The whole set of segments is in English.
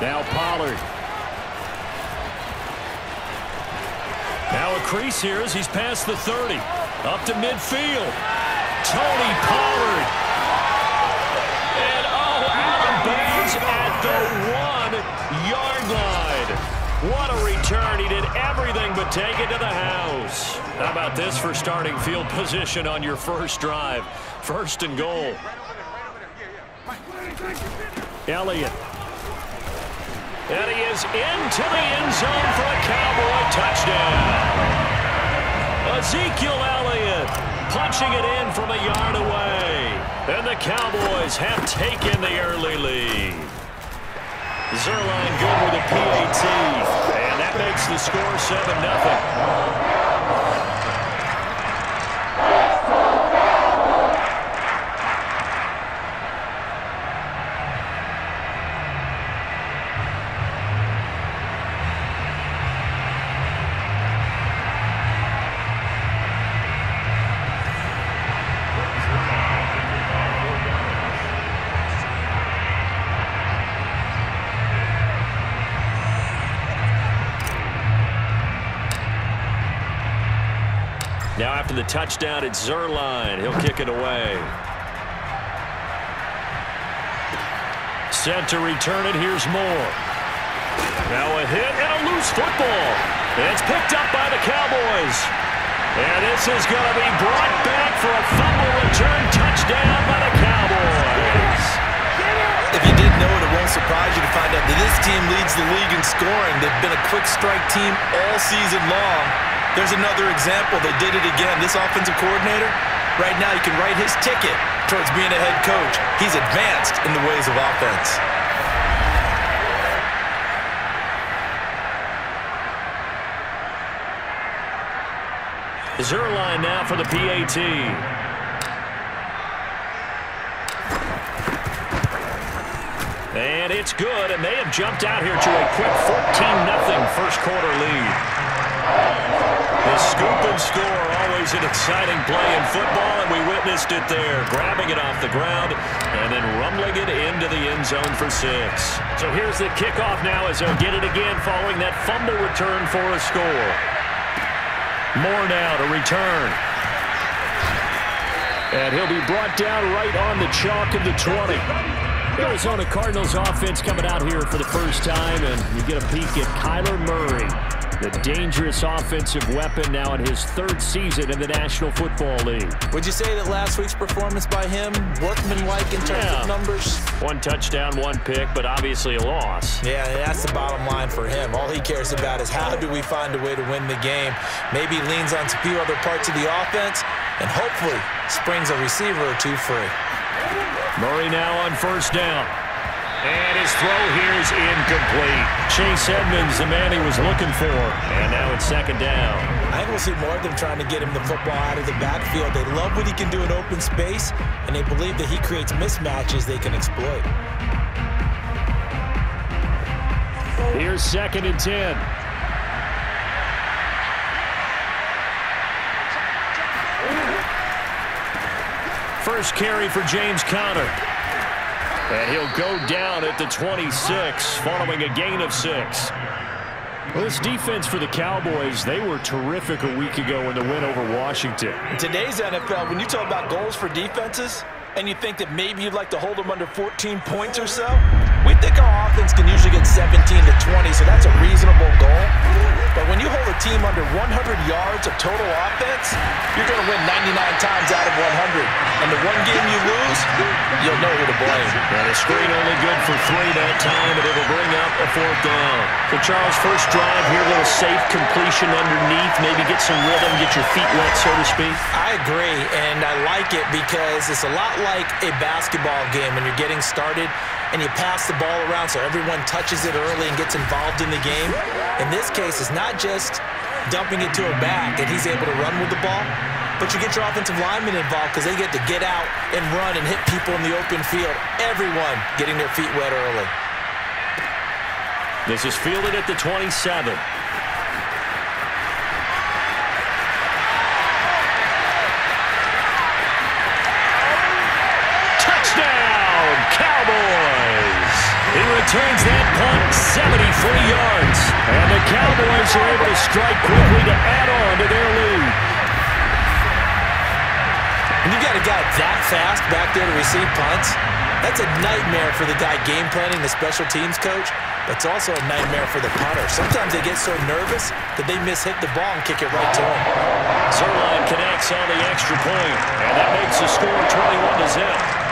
Now Pollard. Now a crease here as he's past the 30. Up to midfield. Tony Pollard. And out of bounds at the 1-yard line. What a return. He did everything but take it to the house. How about this for starting field position on your first drive? 1st and goal. Elliott. And he is into the end zone for a Cowboy touchdown. Ezekiel Elliott punching it in from a yard away. And the Cowboys have taken the early lead. Zerline good with a PAT. And that makes the score 7-0. Now after the touchdown, it's Zerline. He'll kick it away. Set to return it. Here's Moore. Now a hit and a loose football. And it's picked up by the Cowboys. And this is going to be brought back for a fumble return touchdown by the Cowboys. If you didn't know it, it won't surprise you to find out that this team leads the league in scoring. They've been a quick strike team all season long. There's another example. They did it again. This offensive coordinator, right now, you can write his ticket towards being a head coach. He's advanced in the ways of offense. Zerline now for the PAT. And it's good, and they have jumped out here to a quick 14-0 first quarter lead. The scoop and score, always an exciting play in football, and we witnessed it there. Grabbing it off the ground and then rumbling it into the end zone for 6. So here's the kickoff now as they'll get it again following that fumble return for a score. Moore now to return. And he'll be brought down right on the chalk of the 20. Arizona Cardinals offense coming out here for the first time, and you get a peek at Kyler Murray. The dangerous offensive weapon now in his 3rd season in the National Football League. Would you say that last week's performance by him, workmanlike in terms of numbers? 1 touchdown, 1 pick, but obviously a loss. Yeah, that's the bottom line for him. All he cares about is how do we find a way to win the game. Maybe leans on a few other parts of the offense and hopefully springs a receiver or two free. Murray now on 1st down. And his throw here is incomplete. Chase Edmonds, the man he was looking for. And now it's 2nd down. I think we'll see more of them trying to get him the football out of the backfield. They love what he can do in open space, and they believe that he creates mismatches they can exploit. Here's 2nd and 10. First carry for James Conner. And he'll go down at the 26 following a gain of 6. Well, this defense for the Cowboys, they were terrific a week ago in the win over Washington. In today's NFL, when you talk about goals for defenses, and you think that maybe you'd like to hold them under 14 points or so, we think our offense can usually get 17 to 20, so that's a reasonable goal. But when you hold a team under 100 yards of total offense, you're going to win 99 times out of 100. And the one game you lose, you'll know who to blame. And a screen only good for 3 that time, and it'll bring up a 4th down. So, Charles, first drive here, a little safe completion underneath, maybe get some rhythm, get your feet wet, so to speak. I agree, and I like it because it's a lot like a basketball game when you're getting started and you pass the ball around so everyone touches it early and gets involved in the game. In this case, it's not just dumping it to a back and he's able to run with the ball, but you get your offensive linemen involved because they get to get out and run and hit people in the open field. Everyone getting their feet wet early. This is fielded at the 27. Touchdown, Cowboys! He returns that punt, 73 yards. And the Cowboys are able to strike quickly to add on to their lead. And you got a guy that fast back there to receive punts. That's a nightmare for the guy game planning, the special teams coach. But it's also a nightmare for the punter. Sometimes they get so nervous that they hit the ball and kick it right to him. Zerline connects on the extra point, and that makes the score 21-0.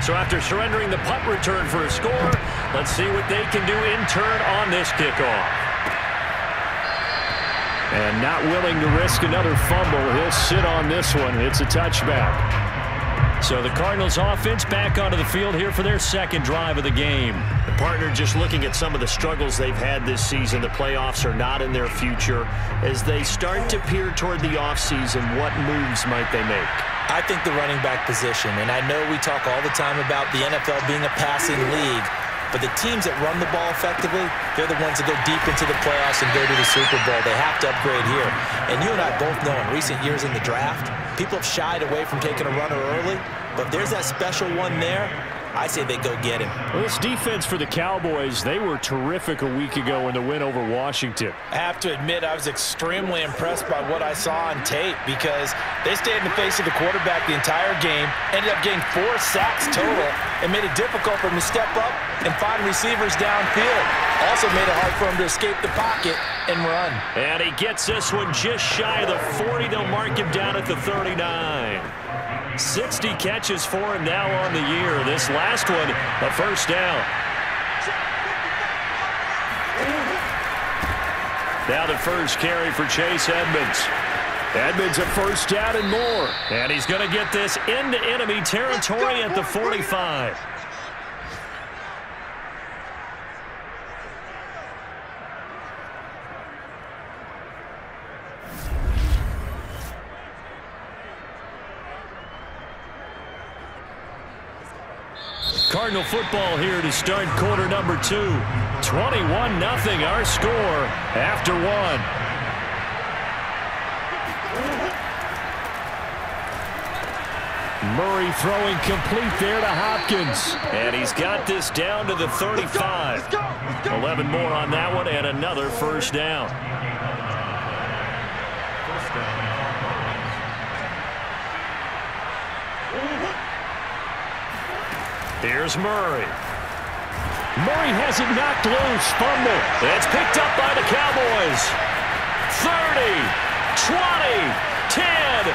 So after surrendering the punt return for a score, let's see what they can do in turn on this kickoff. And not willing to risk another fumble, he'll sit on this one. It's a touchback. So the Cardinals offense back onto the field here for their second drive of the game. The partner just looking at some of the struggles they've had this season. The playoffs are not in their future. As they start to peer toward the offseason, what moves might they make? I think the running back position, and I know we talk all the time about the NFL being a passing league, but the teams that run the ball effectively, they're the ones that go deep into the playoffs and go to the Super Bowl. They have to upgrade here. And you and I both know in recent years in the draft, people have shied away from taking a runner early, but there's that special one there. I say they go get him. Well, this defense for the Cowboys, they were terrific a week ago in the win over Washington. I have to admit, I was extremely impressed by what I saw on tape because they stayed in the face of the quarterback the entire game, ended up getting 4 sacks total, and made it difficult for him to step up and find receivers downfield. Also made it hard for him to escape the pocket and run. And he gets this one just shy of the 40. They'll mark him down at the 39. 60 catches for him now on the year. This last one, a first down. Now the first carry for Chase Edmonds. Edmonds a first down and more. And he's going to get this into enemy territory at the 45. Cardinal football here to start quarter number 2. 21-0 our score after 1. Murray throwing complete there to Hopkins. And he's got this down to the 35. 11 more on that one and another first down. Here's Murray. Murray has it knocked loose. Fumble. It's picked up by the Cowboys. 30, 20, 10.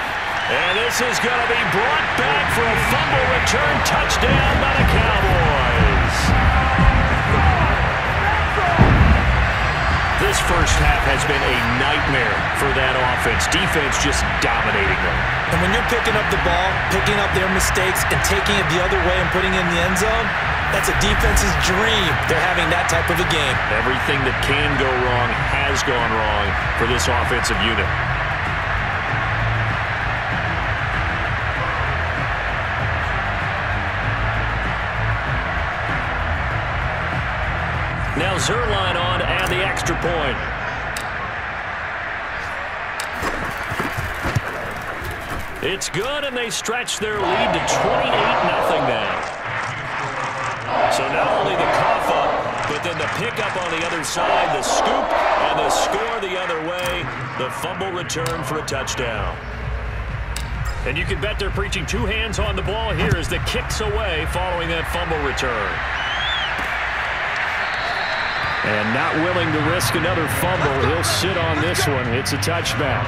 And this is going to be brought back for a fumble return touchdown by the Cowboys. This first half has been a nightmare for that offense. Defense just dominating them. And when you're picking up the ball, picking up their mistakes, and taking it the other way and putting it in the end zone, that's a defense's dream. They're having that type of a game. Everything that can go wrong has gone wrong for this offensive unit. Now Zerline on to add the extra point. It's good, and they stretch their lead to 28-0 now. So not only the cough up, but then the pickup on the other side, the scoop, and the score the other way, the fumble return for a touchdown. And you can bet they're preaching 2 hands on the ball here as the kick's away following that fumble return. And not willing to risk another fumble, he'll sit on this one. It's a touchback.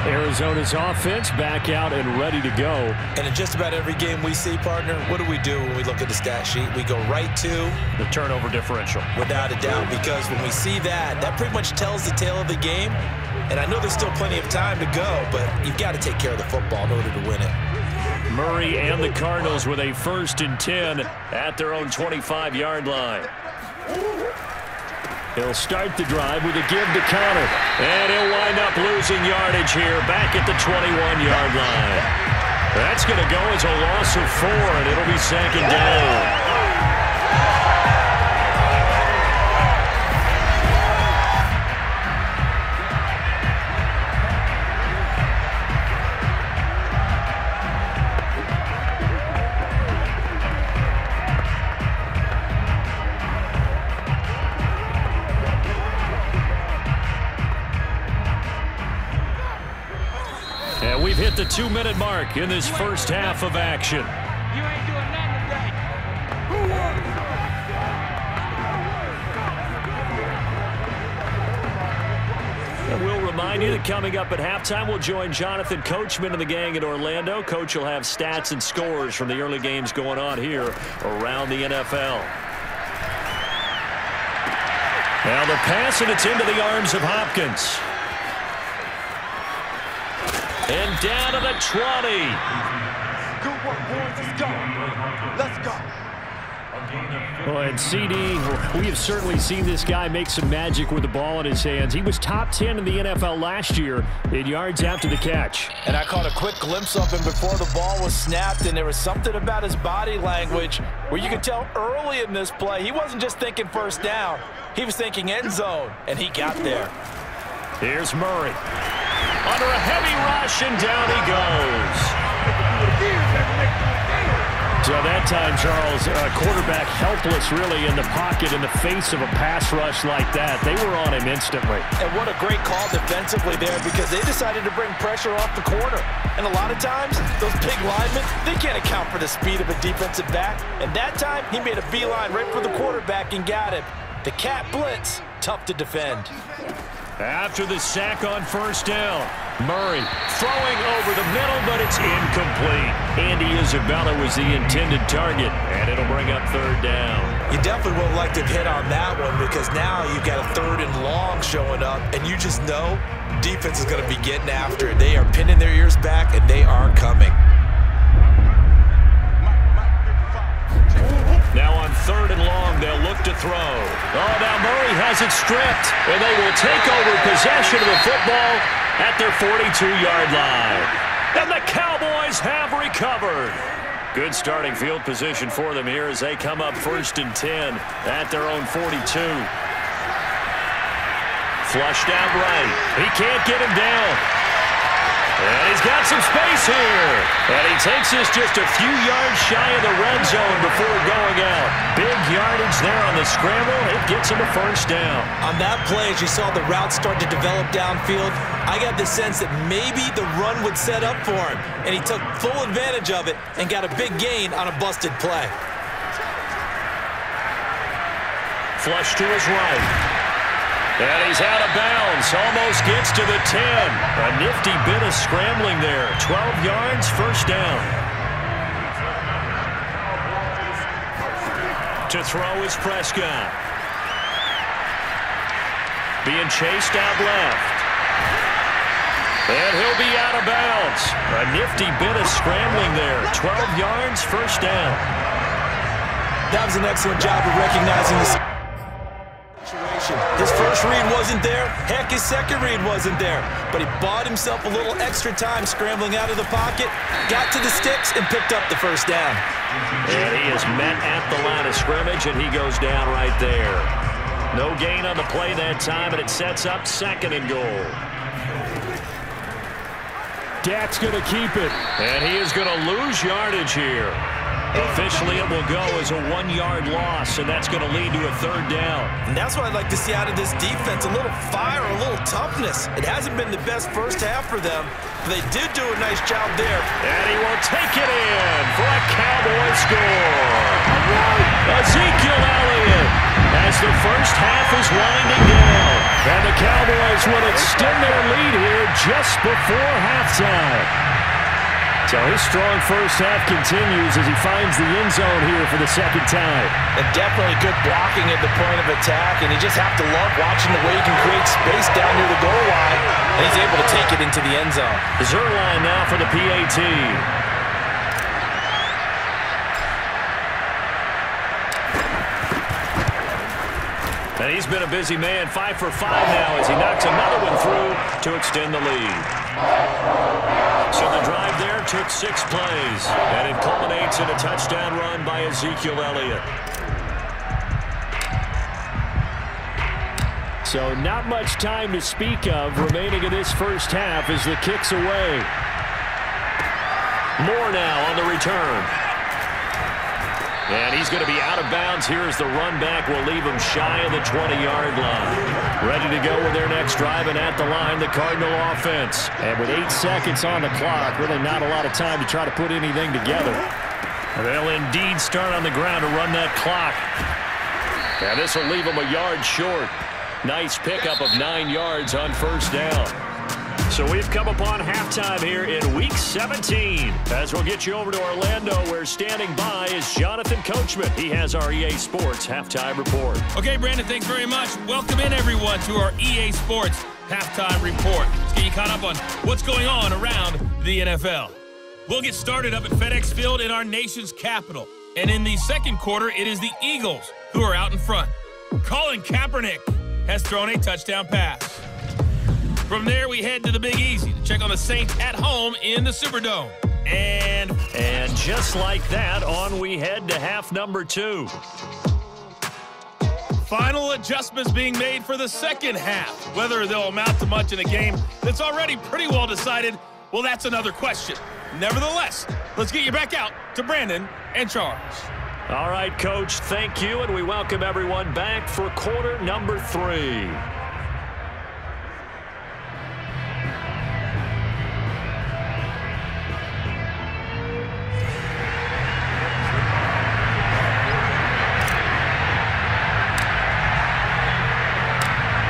Arizona's offense back out and ready to go. And in just about every game we see, partner, what do we do when we look at the stat sheet? We go right to the turnover differential. Without a doubt, because when we see that, that pretty much tells the tale of the game. And I know there's still plenty of time to go, but you've got to take care of the football in order to win it. Murray and the Cardinals with a 1st and 10 at their own 25-yard line. He'll start the drive with a give to Connor. And he'll wind up losing yardage here back at the 21-yard line. That's going to go as a loss of 4, and it'll be second down. And we've hit the 2-minute mark in this first half of action. You ain't doing nothing today. And we'll remind you that coming up at halftime, we'll join Jonathan Coachman and the gang in Orlando. Coach will have stats and scores from the early games going on here around the NFL. Now the pass, and it's into the arms of Hopkins. And down to the 20. Good work, boys. Let's go. Let's go. Well, and CD, we have certainly seen this guy make some magic with the ball in his hands. He was top 10 in the NFL last year in yards after the catch. And I caught a quick glimpse of him before the ball was snapped, and there was something about his body language where you could tell early in this play he wasn't just thinking first down. He was thinking end zone, and he got there. Here's Murray. Under a heavy rush, and down he goes. So that time, Charles, quarterback helpless really in the pocket in the face of a pass rush like that. They were on him instantly. And what a great call defensively there, because they decided to bring pressure off the corner. And a lot of times, those big linemen, they can't account for the speed of a defensive back. And that time, he made a beeline right for the quarterback and got him. The cat blitz, tough to defend. After the sack on first down, Murray throwing over the middle, but it's incomplete. Andy Isabella was the intended target, and it'll bring up third down. You definitely would like to hit on that one, because now you've got a 3rd and long showing up, and you just know defense is going to be getting after it. They are pinning their ears back, and they are coming. Now on 3rd and long, they'll look to throw. Oh, now Murray has it stripped, and they will take over possession of the football at their 42-yard line. And the Cowboys have recovered. Good starting field position for them here as they come up 1st and 10 at their own 42. Flushed out right. He can't get him down. And he's got some space here. And he takes this just a few yards shy of the red zone before going out. Big yardage there on the scramble. It gets him a first down. On that play, as you saw the route start to develop downfield, I got the sense that maybe the run would set up for him. And he took full advantage of it and got a big gain on a busted play. Flush to his right. And he's out of bounds. Almost gets to the 10. A nifty bit of scrambling there. 12 yards, first down. To throw is Prescott. Being chased out left. And he'll be out of bounds. A nifty bit of scrambling there. 12 yards, first down. That was an excellent job of recognizing the situation. His first read wasn't there. Heck, his second read wasn't there. But he bought himself a little extra time scrambling out of the pocket, got to the sticks, and picked up the first down. And he is met at the line of scrimmage, and he goes down right there. No gain on the play that time, and it sets up 2nd and goal. Dak's going to keep it. And he is going to lose yardage here. Officially, it will go as a 1-yard loss, and that's going to lead to a 3rd down. And that's what I'd like to see out of this defense, a little fire, a little toughness. It hasn't been the best first half for them, but they did do a nice job there. And he will take it in for a Cowboy score. Ezekiel Elliott as the first half is winding down. And the Cowboys will extend their lead here just before halftime. So his strong first half continues as he finds the end zone here for the 2nd time. And definitely good blocking at the point of attack, and you just have to love watching the way he can create space down near the goal line, and he's able to take it into the end zone. Zerline now for the PAT. And he's been a busy man, 5 for 5 now as he knocks another one through to extend the lead. So the drive there took 6 plays, and it culminates in a touchdown run by Ezekiel Elliott. So not much time to speak of remaining in this first half as the kick's away. Moore now on the return. And he's going to be out of bounds here as the run back will leave him shy of the 20-yard line. Ready to go with their next drive, and at the line, the Cardinal offense. And with 8 seconds on the clock, really not a lot of time to try to put anything together. They'll indeed start on the ground to run that clock. And this will leave them a yard short. Nice pickup of 9 yards on first down. So we've come upon halftime here in Week 17. As we'll get you over to Orlando, where standing by is Jonathan Coachman. He has our EA Sports Halftime Report. Okay, Brandon, thanks very much. Welcome in, everyone, to our EA Sports Halftime Report. Let's get you caught up on what's going on around the NFL. We'll get started up at FedEx Field in our nation's capital. And in the second quarter, it is the Eagles who are out in front. Colin Kaepernick has thrown a touchdown pass. From there, we head to the Big Easy to check on the Saints at home in the Superdome. And just like that, on we head to half number 2. Final adjustments being made for the second half. Whether they'll amount to much in a game that's already pretty well decided, well, that's another question. Nevertheless, let's get you back out to Brandon and Charles. All right, Coach, thank you, and we welcome everyone back for quarter number 3.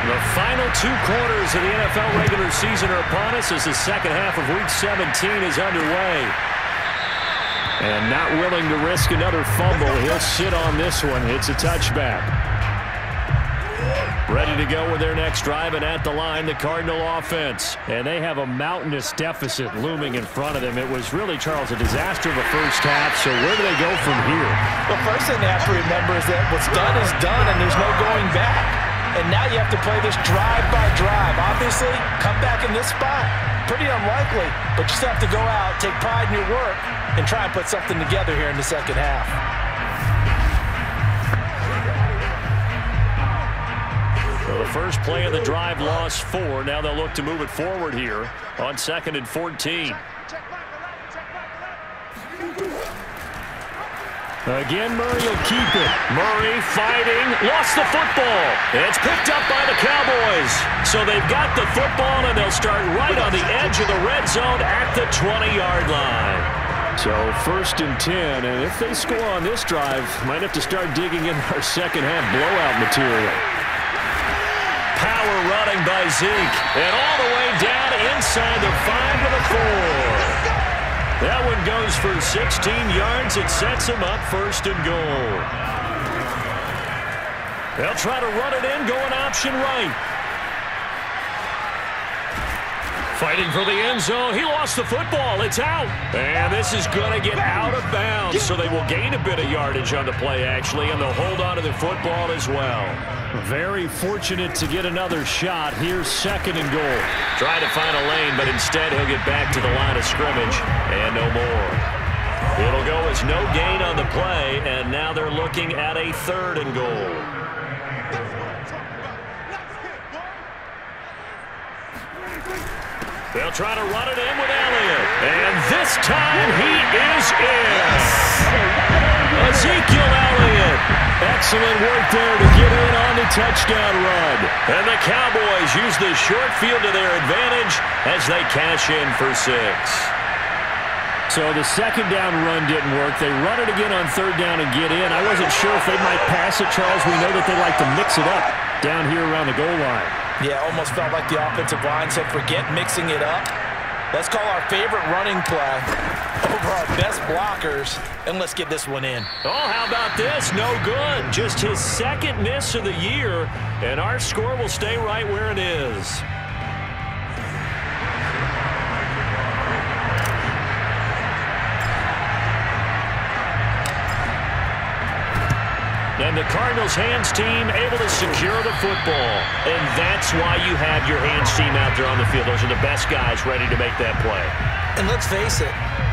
The final 2 quarters of the NFL regular season are upon us as the second half of Week 17 is underway. And not willing to risk another fumble. He'll sit on this one. It's a touchback. Ready to go with their next drive, and at the line, the Cardinal offense. And they have a mountainous deficit looming in front of them. It was really, Charles, a disaster of a first half. So where do they go from here? The first thing they have to remember is that what's done is done, and there's no going back. And now you have to play this drive by drive. Obviously, come back in this spot, pretty unlikely. But you still have to go out, take pride in your work, and try and put something together here in the second half. Well, the first play of the drive lost 4. Now they'll look to move it forward here on 2nd and 14. Again, Murray will keep it. Murray fighting, lost the football. It's picked up by the Cowboys. So they've got the football, and they'll start right on the edge of the red zone at the 20-yard line. So 1st and 10, and if they score on this drive, might have to start digging in our second half blowout material. Power running by Zeke, and all the way down inside the 5 to the 4. That one goes for 16 yards. It sets him up 1st and goal. They'll try to run it in, going option right. Fighting for the end zone. He lost the football. It's out. And this is going to get out of bounds. So they will gain a bit of yardage on the play, actually, and they'll hold on to the football as well. Very fortunate to get another shot. Here's 2nd and goal. Trying to find a lane, but instead he'll get back to the line of scrimmage and no more. It'll go as no gain on the play, and now they're looking at a 3rd and goal. They'll try to run it in with Elliott. And this time he is in. Ezekiel Elliott. Excellent work there to get in on the touchdown run. And the Cowboys use the short field to their advantage as they cash in for 6. So the second down run didn't work. They run it again on 3rd down and get in. I wasn't sure if they might pass it, Charles. We know that they like to mix it up down here around the goal line. Yeah, almost felt like the offensive line said, forget mixing it up. Let's call our favorite running play over our best blockers, and let's get this one in. Oh, how about this? No good. Just his 2nd miss of the year, and our score will stay right where it is. And the Cardinals' hands team able to secure the football. And that's why you have your hands team out there on the field. Those are the best guys ready to make that play. And let's face it,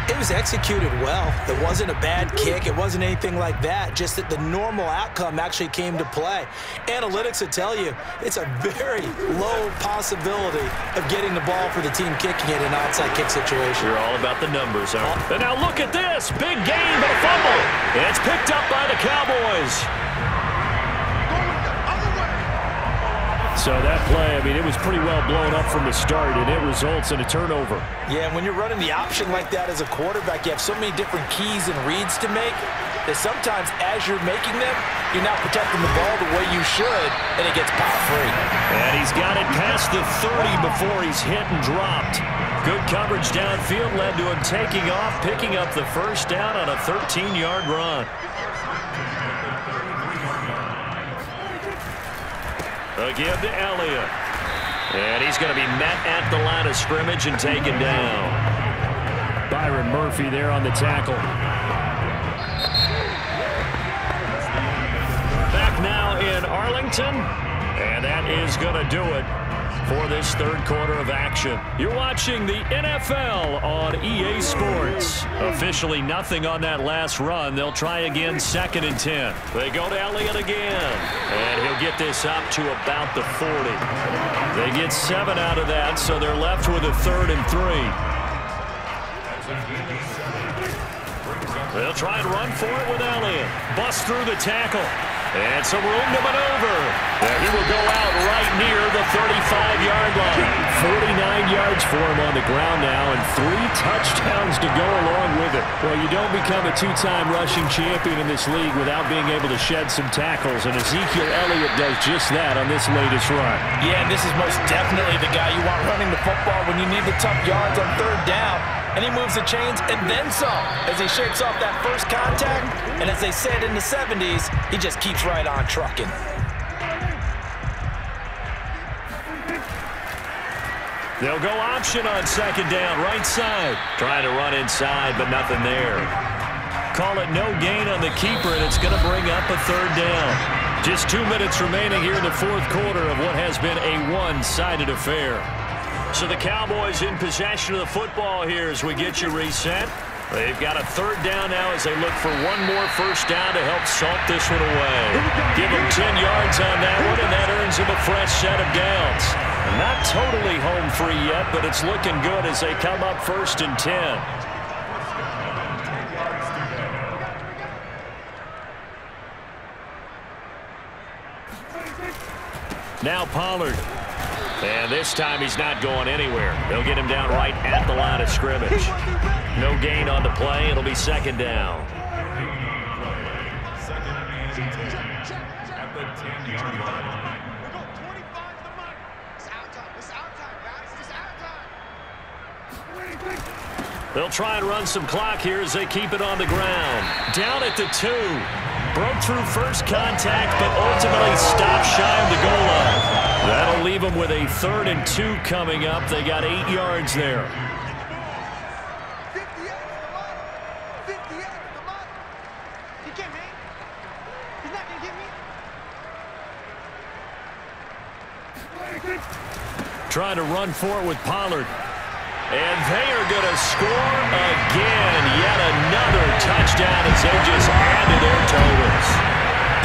it was executed well. It wasn't a bad kick. It wasn't anything like that. Just that the normal outcome actually came to play. Analytics will tell you it's a very low possibility of getting the ball for the team kicking it in an onside kick situation. You're all about the numbers, huh? And now look at this. Big gain, but a fumble. And it's picked up by the Cowboys. So that play, I mean, it was pretty well blown up from the start, and it results in a turnover. Yeah, and when you're running the option like that as a quarterback, you have so many different keys and reads to make that sometimes as you're making them, you're not protecting the ball the way you should, and it gets pop free. And he's got it past the 30 before he's hit and dropped. Good coverage downfield led to him taking off, picking up the first down on a 13-yard run. Again to Elliott. And he's going to be met at the line of scrimmage and taken down. Byron Murphy there on the tackle. Back now in Arlington. And that is going to do it for this third quarter of action. You're watching the NFL on EA Sports. Officially nothing on that last run. They'll try again, 2nd and 10. They go to Elliott again. And he'll get this up to about the 40. They get 7 out of that, so they're left with a 3rd and 3. They'll try and run for it with Elliott. Bust through the tackle. And some room to maneuver. And he will go out right near the 35-yard line. 49 yards for him on the ground now, and 3 touchdowns to go along with it. Well, you don't become a 2-time rushing champion in this league without being able to shed some tackles, and Ezekiel Elliott does just that on this latest run. Yeah, and this is most definitely the guy you want running the football when you need the tough yards on 3rd down. And he moves the chains and then some as he shakes off that first contact. And as they said in the 70s, he just keeps right on trucking. They'll go option on 2nd down, right side. Trying to run inside, but nothing there. Call it no gain on the keeper, and it's going to bring up a 3rd down. Just 2 minutes remaining here in the 4th quarter of what has been a one-sided affair. So the Cowboys in possession of the football here as we get you reset. They've got a 3rd down now as they look for one more first down to help salt this one away. Give them 10 yards on that one, and that earns them a fresh set of downs. Not totally home free yet, but it's looking good as they come up 1st and 10. Now Pollard. And this time he's not going anywhere. They'll get him down right at the line of scrimmage. No gain on the play. It'll be 2nd down. At the 10-yard line. We go 25 to the mark. It's out time. It's out time, guys. It's out time. They'll try and run some clock here as they keep it on the ground. Down at the 2. Broke through first contact, but ultimately stopped shy of the goal line. That'll leave them with a 3rd and 2 coming up. They got 8 yards there. 58 to the mark. 58 to the mark. He can't hang. He's not going to get me. Trying to run for it with Pollard. And they are going to score again. Yet another touchdown as they just add to their totals.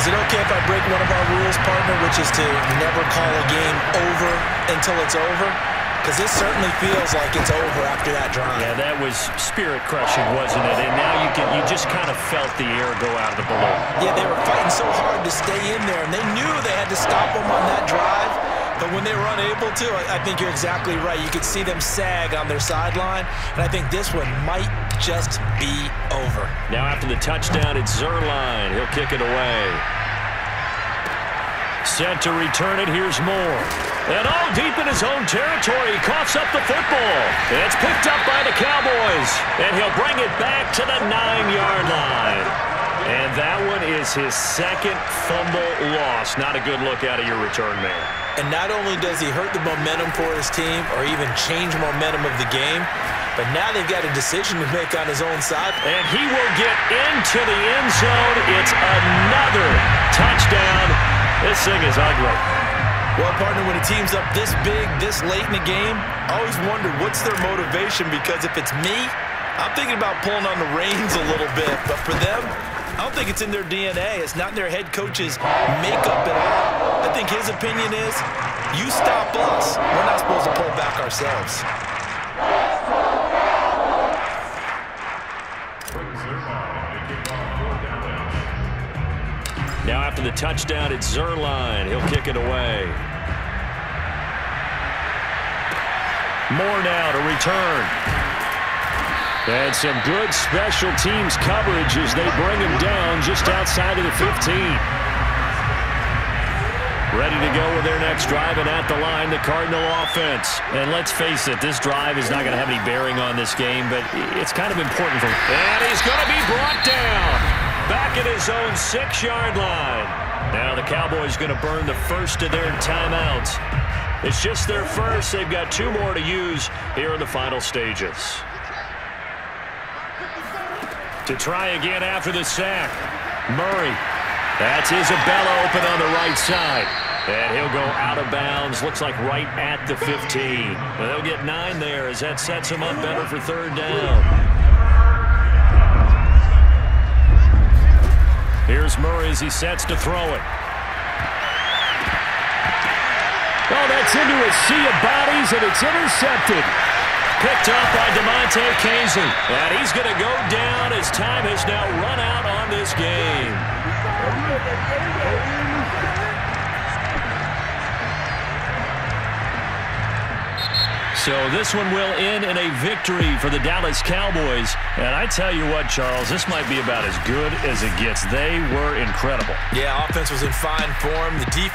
Is it okay if I break one of our rules, partner, which is to never call a game over until it's over? Because this certainly feels like it's over after that drive. Yeah, that was spirit-crushing, wasn't it? And now you just kind of felt the air go out of the balloon. Yeah, they were fighting so hard to stay in there, and they knew they had to stop them on that drive. But when they were unable to, I think you're exactly right. You could see them sag on their sideline, and I think this one might just be over. Now after the touchdown, it's Zerline. He'll kick it away. Set to return it. Here's Moore. And all deep in his own territory, he coughs up the football. And it's picked up by the Cowboys. And he'll bring it back to the 9-yard line. And that one is his 2nd fumble loss. Not a good look out of your return man. And not only does he hurt the momentum for his team or even change momentum of the game, but now they've got a decision to make on his own side. And he will get into the end zone. It's another touchdown. This thing is ugly. Well, partner, when a team's up this big, this late in the game, I always wonder what's their motivation, because if it's me, I'm thinking about pulling on the reins a little bit. But for them, I don't think it's in their DNA. It's not in their head coach's makeup at all. I think his opinion is, you stop us, we're not supposed to pull back ourselves. Now after the touchdown, it's Zerline. He'll kick it away. Moore now to return. And some good special teams coverage as they bring him down just outside of the 15. Ready to go with their next drive, and at the line, the Cardinal offense. And let's face it, this drive is not going to have any bearing on this game, but it's kind of important for him. And he's going to be brought down. Back at his own 6-yard line. Now the Cowboys going to burn the first of their timeouts. It's just their first. They've got 2 more to use here in the final stages. To try again after the sack. Murray. That's Isabella open on the right side. And he'll go out of bounds. Looks like right at the 15. But they'll get 9 there as that sets him up better for 3rd down. Here's Murray as he sets to throw it. Oh, that's into a sea of bodies, and it's intercepted. Picked up by DeMonte Casey. And he's going to go down as time has now run out on this game. So this one will end in a victory for the Dallas Cowboys. And I tell you what, Charles, this might be about as good as it gets. They were incredible. Yeah, offense was in fine form. The defense